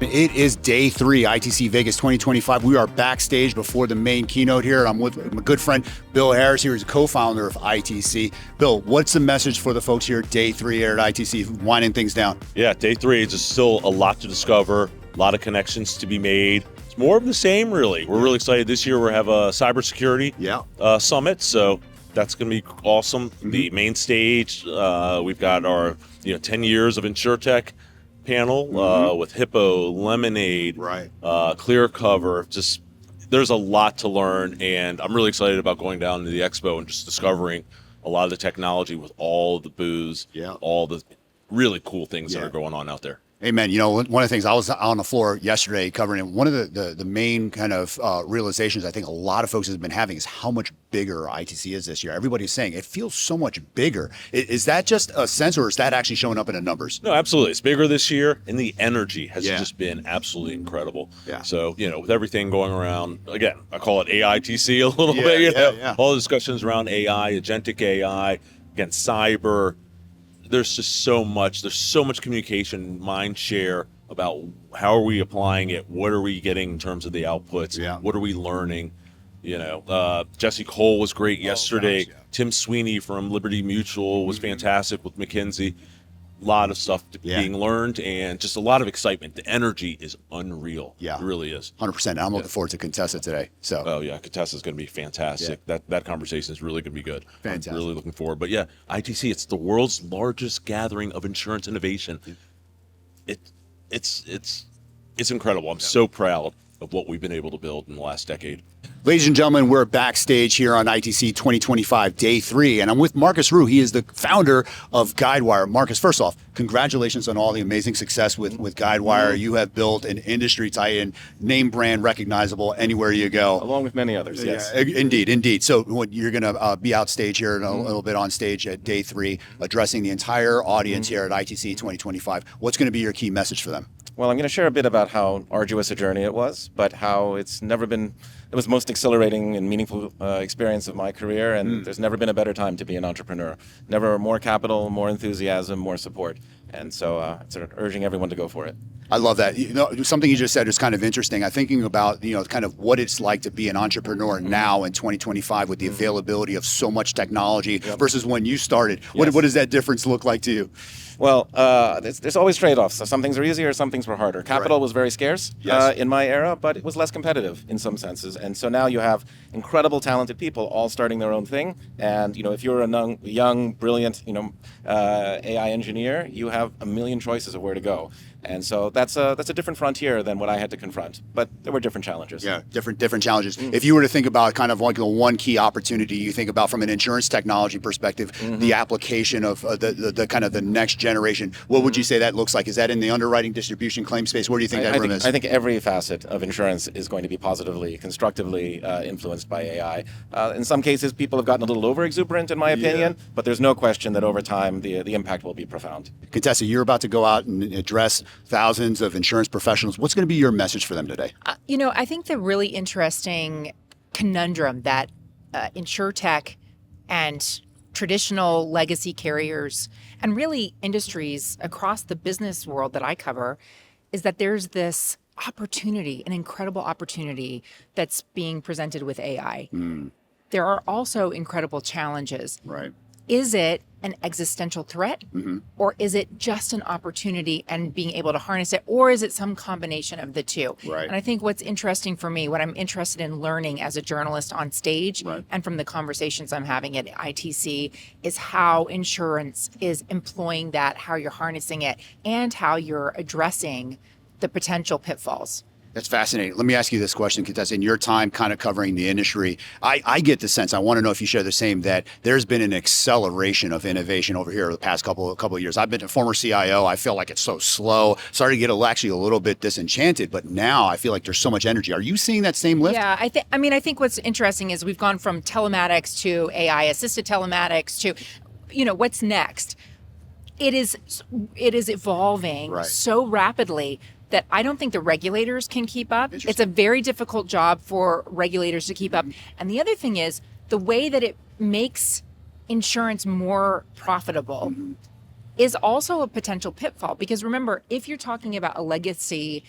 happened. It is day 3, ITC Vegas 2025. We are backstage before the main keynote here, and I'm with my good friend Bill Harris here. He's a co-founder of ITC. Bill, what's the message for the folks here day 3 here at ITC, winding things down? Yeah, day 3 is still a lot to discover, a lot of connections to be made. It's more of the same, really. We're really excited. This year we have a cybersecurity summit, so that's going to be awesome. The main stage, we've got our 10 years of InsurTech panel with Hippo, Lemonade, Clear Cover. Just there's a lot to learn, and I'm really excited about going down to the expo and just discovering a lot of the technology with all the booths, all the really cool things that are going on out there. Amen. One of the things, I was on the floor yesterday covering it. One of the main kind of realizations I think a lot of folks have been having is how much bigger ITC is this year. Everybody's saying it feels so much bigger. Is that just a sense, or is that actually showing up in the numbers? No, absolutely. It's bigger this year, and the energy has just been absolutely incredible. So, with everything going around, again, I call it AITC a little bit. All the discussions around AI, agentic AI, again, cyber. There's just so much. There's so much communication, mind share about how are we applying it? What are we getting in terms of the outputs? What are we learning? Jesse Cole was great yesterday. Tim Sweeney from Liberty Mutual was fantastic with McKinsey. A lot of stuff being learned, and just a lot of excitement. The energy is unreal. It really is. 100%. I'm looking forward to Contessa today. So. Oh yeah, Contessa's going to be fantastic. That conversation is really going to be good. Fantastic. I'm really looking forward. But yeah, ITC, it's the world's largest gathering of insurance innovation. It's incredible. I'm so proud of what we've been able to build in the last decade. Ladies and gentlemen, we're backstage here on ITC 2025 Day 3, and I'm with Marcus Rue. He is the founder of Guidewire. Marcus, first off, congratulations on all the amazing success with Guidewire. You have built an industry titan, name brand recognizable anywhere you go. Along with many others, yes. Indeed. So you're going to be outstage here and a little bit on stage at Day 3, addressing the entire audience here at ITC 2025. What's going to be your key message for them? Well, I'm going to share a bit about how arduous a journey it was, but how it was most exhilarating and meaningful experience of my career, and there's never been a better time to be an entrepreneur. Never more capital, more enthusiasm, more support. And so sort of urging everyone to go for it. I love that. Something you just said is kind of interesting. I'm thinking about, kind of what it's like to be an entrepreneur now in 2025 with the availability of so much technology versus when you started. What does that difference look like to you? Well, there's always trade-offs. So some things are easier, some things were harder. Capital was very scarce in my era, but it was less competitive in some senses. And so now you have incredible, talented people all starting their own thing. And if you're a young, brilliant, AI engineer, you have a million choices of where to go. And so that's a different frontier than what I had to confront. But there were different challenges. Yeah, different challenges. If you were to think about kind of like the one key opportunity you think about from an insurance technology perspective, the application of the kind of the next generation, what would you say that looks like? Is that in the underwriting, distribution, claim space? Where do you think that room is? I think every facet of insurance is going to be positively, constructively influenced by AI. In some cases, people have gotten a little over-exuberant, in my opinion, but there's no question that over time, the impact will be profound. Contessa, you're about to go out and address thousands of insurance professionals. What's going to be your message for them today? I think the really interesting conundrum that InsurTech and traditional legacy carriers and really industries across the business world that I cover is that there's this opportunity, an incredible opportunity that's being presented with AI. There are also incredible challenges. Right. Is it an existential threat, or is it just an opportunity and being able to harness it, or is it some combination of the two? Right. And I think what's interesting for me, what I'm interested in learning as a journalist on stage and from the conversations I'm having at ITC is how insurance is employing that, how you're harnessing it, and how you're addressing the potential pitfalls. That's fascinating. Let me ask you this question, Contessa. In your time kind of covering the industry, I get the sense, I want to know if you share the same, that there's been an acceleration of innovation over here the past couple of years. I've been a former CIO. I feel like it's so slow. Started to get actually a little bit disenchanted, but now I feel like there's so much energy. Are you seeing that same lift? Yeah, I think what's interesting is we've gone from telematics to AI-assisted telematics to, what's next? It is evolving so rapidly that I don't think the regulators can keep up. It's a very difficult job for regulators to keep up. And the other thing is the way that it makes insurance more profitable is also a potential pitfall. Because remember, if you're talking about a legacy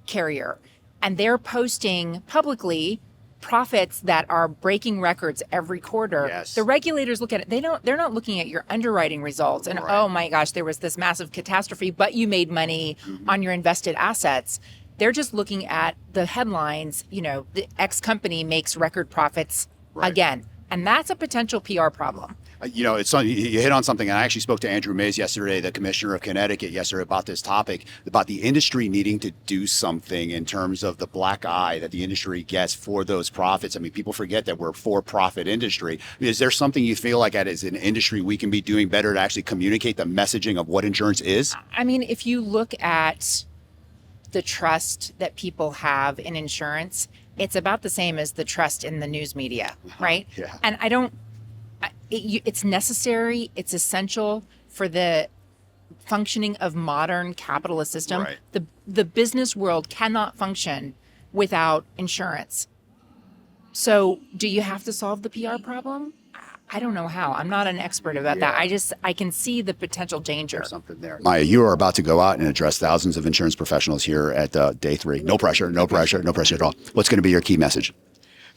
carrier and they're posting publicly profits that are breaking records every quarter, the regulators look at it. They're not looking at your underwriting results and oh my gosh, there was this massive catastrophe, but you made money on your invested assets. They're just looking at the headlines, the X company makes record profits again. And that's a potential PR problem. It's you hit on something. And I actually spoke to Andrew Mays yesterday, the commissioner of Connecticut yesterday, about this topic, about the industry needing to do something in terms of the black eye that the industry gets for those profits. I mean, people forget that we're a for-profit industry. Is there something you feel like as an industry we can be doing better to actually communicate the messaging of what insurance is? I mean, if you look at the trust that people have in insurance, it's about the same as the trust in the news media, right? Yeah. And it's necessary, it's essential for the functioning of modern capitalist system. Right. The business world cannot function without insurance. So do you have to solve the PR problem? I don't know how. I'm not an expert about that. I can see the potential danger. There's something there. Maya, you are about to go out and address thousands of insurance professionals here at day 3. No pressure at all. What's going to be your key message?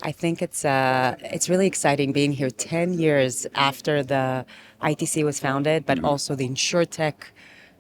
I think it's really exciting being here 10 years after the ITC was founded, but also the InsurTech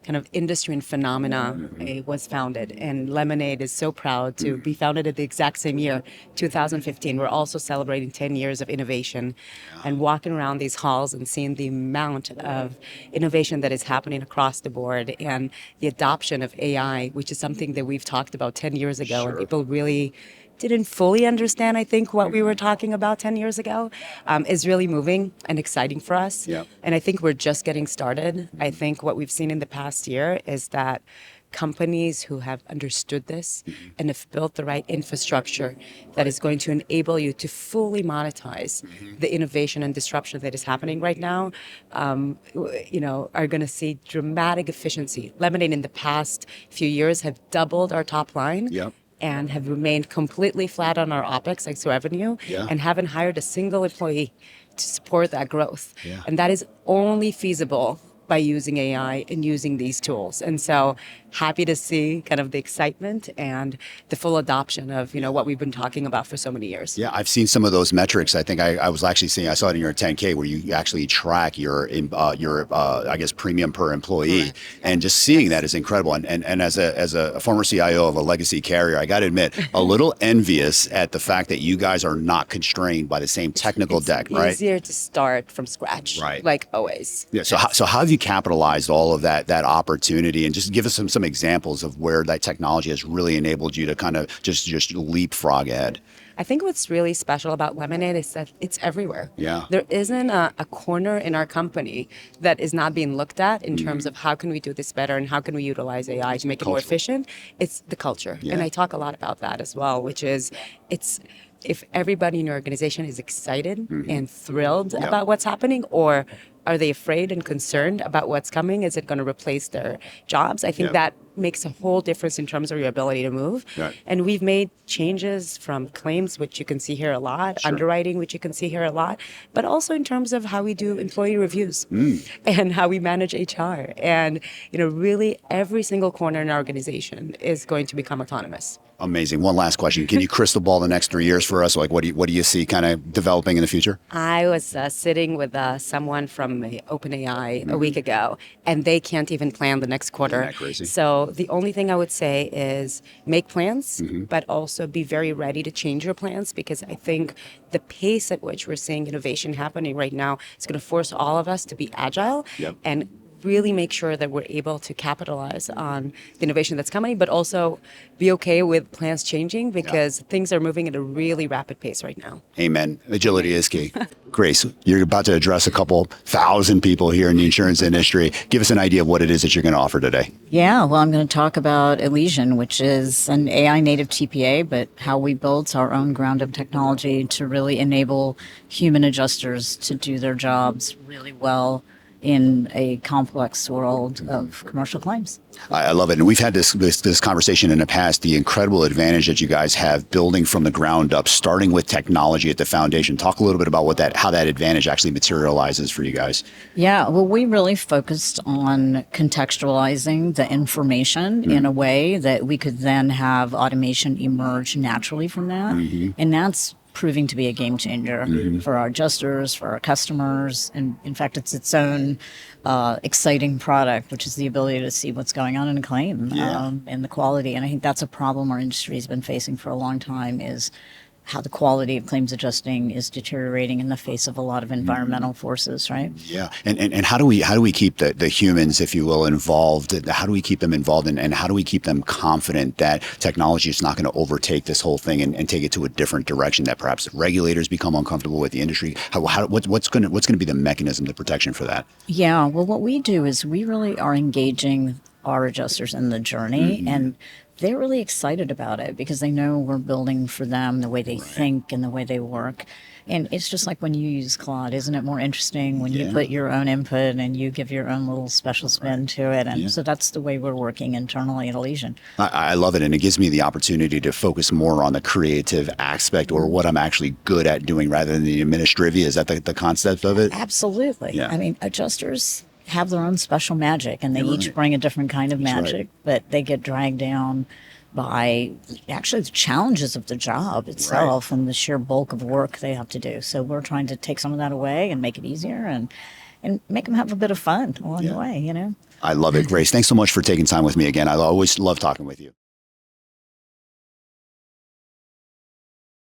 kind of industry and phenomena was founded. And Lemonade is so proud to be founded at the exact same year, 2015. We're also celebrating 10 years of innovation and walking around these halls and seeing the amount of innovation that is happening across the board and the adoption of AI, which is something that we've talked about 10 years ago. And people really didn't fully understand, I think, what we were talking about 10 years ago, is really moving and exciting for us. Yep. And I think we're just getting started. I think what we've seen in the past year is that companies who have understood this and have built the right infrastructure that is going to enable you to fully monetize the innovation and disruption that is happening right now, are going to see dramatic efficiency. Lemonade in the past few years have doubled our top line. Yep. And have remained completely flat on our OPEX, like revenue, and haven't hired a single employee to support that growth. Yeah. And that is only feasible by using AI and using these tools. And so happy to see kind of the excitement and the full adoption of, what we've been talking about for so many years. Yeah, I've seen some of those metrics. I think I was actually seeing, I saw it in your 10K where you actually track your premium per employee. And just seeing that is incredible. And as a former CIO of a legacy carrier, I got to admit, a little envious at the fact that you guys are not constrained by the same technical deck, right? It's easier to start from scratch, right? Like always. Yeah. So how have you capitalized all of that opportunity, and just give us some examples of where that technology has really enabled you to kind of just leapfrog ahead? I think what's really special about Lemonade is that it's everywhere. Yeah. There isn't a corner in our company that is not being looked at in terms of how can we do this better and how can we utilize AI to make it more efficient. It's the culture. Yeah. And I talk a lot about that as well, which is if everybody in your organization is excited and thrilled about what's happening, or are they afraid and concerned about what's coming? Is it going to replace their jobs? I think that makes a whole difference in terms of your ability to move. Right. And we've made changes from claims, which you can see here a lot, underwriting, which you can see here a lot, but also in terms of how we do employee reviews and how we manage HR. And, really every single corner in our organization is going to become autonomous. Amazing. One last question. Can you crystal ball the next 3 years for us? Like, what do you see kind of developing in the future? I was sitting with someone from OpenAI a week ago, and they can't even plan the next quarter. Isn't that crazy? So the only thing I would say is make plans, but also be very ready to change your plans, because I think the pace at which we're seeing innovation happening right now is going to force all of us to be agile and really make sure that we're able to capitalize on the innovation that's coming, but also be okay with plans changing, because things are moving at a really rapid pace right now. Amen. Agility is key. Grace, you're about to address a couple thousand people here in the insurance industry. Give us an idea of what it is that you're going to offer today. Yeah, well, I'm going to talk about Elysian, which is an AI native TPA, but how we built our own ground-up technology to really enable human adjusters to do their jobs really well in a complex world of commercial claims. I love it. And we've had this conversation in the past, the incredible advantage that you guys have building from the ground up, starting with technology at the foundation. Talk a little bit about how that advantage actually materializes for you guys. Yeah, well, we really focused on contextualizing the information in a way that we could then have automation emerge naturally from that. And that's proving to be a game changer for our adjusters, for our customers. And in fact, it's its own exciting product, which is the ability to see what's going on in a claim and the quality. And I think that's a problem our industry has been facing for a long time, is how the quality of claims adjusting is deteriorating in the face of a lot of environmental forces, right? Yeah, and how do we keep the humans, if you will, involved? How do we keep them involved, and how do we keep them confident that technology is not going to overtake this whole thing and take it to a different direction, that perhaps regulators become uncomfortable with the industry? What's going to be the mechanism, the protection for that? Yeah, well, what we do is we really are engaging our adjusters in the journey, and they're really excited about it because they know we're building for them the way they think and the way they work. And it's just like when you use Claude, isn't it more interesting when you put your own input and you give your own little special spin to it? And so that's the way we're working internally at Elysian. I love it. And it gives me the opportunity to focus more on the creative aspect, or what I'm actually good at doing, rather than the administrative. Is that the concept of it? Absolutely. Yeah. I mean, adjusters have their own special magic, and they each bring a different kind of magic, but they get dragged down by actually the challenges of the job itself and the sheer bulk of work they have to do. So we're trying to take some of that away and make it easier and make them have a bit of fun along the way, you know? I love it. Grace, thanks so much for taking time with me again. I always love talking with you.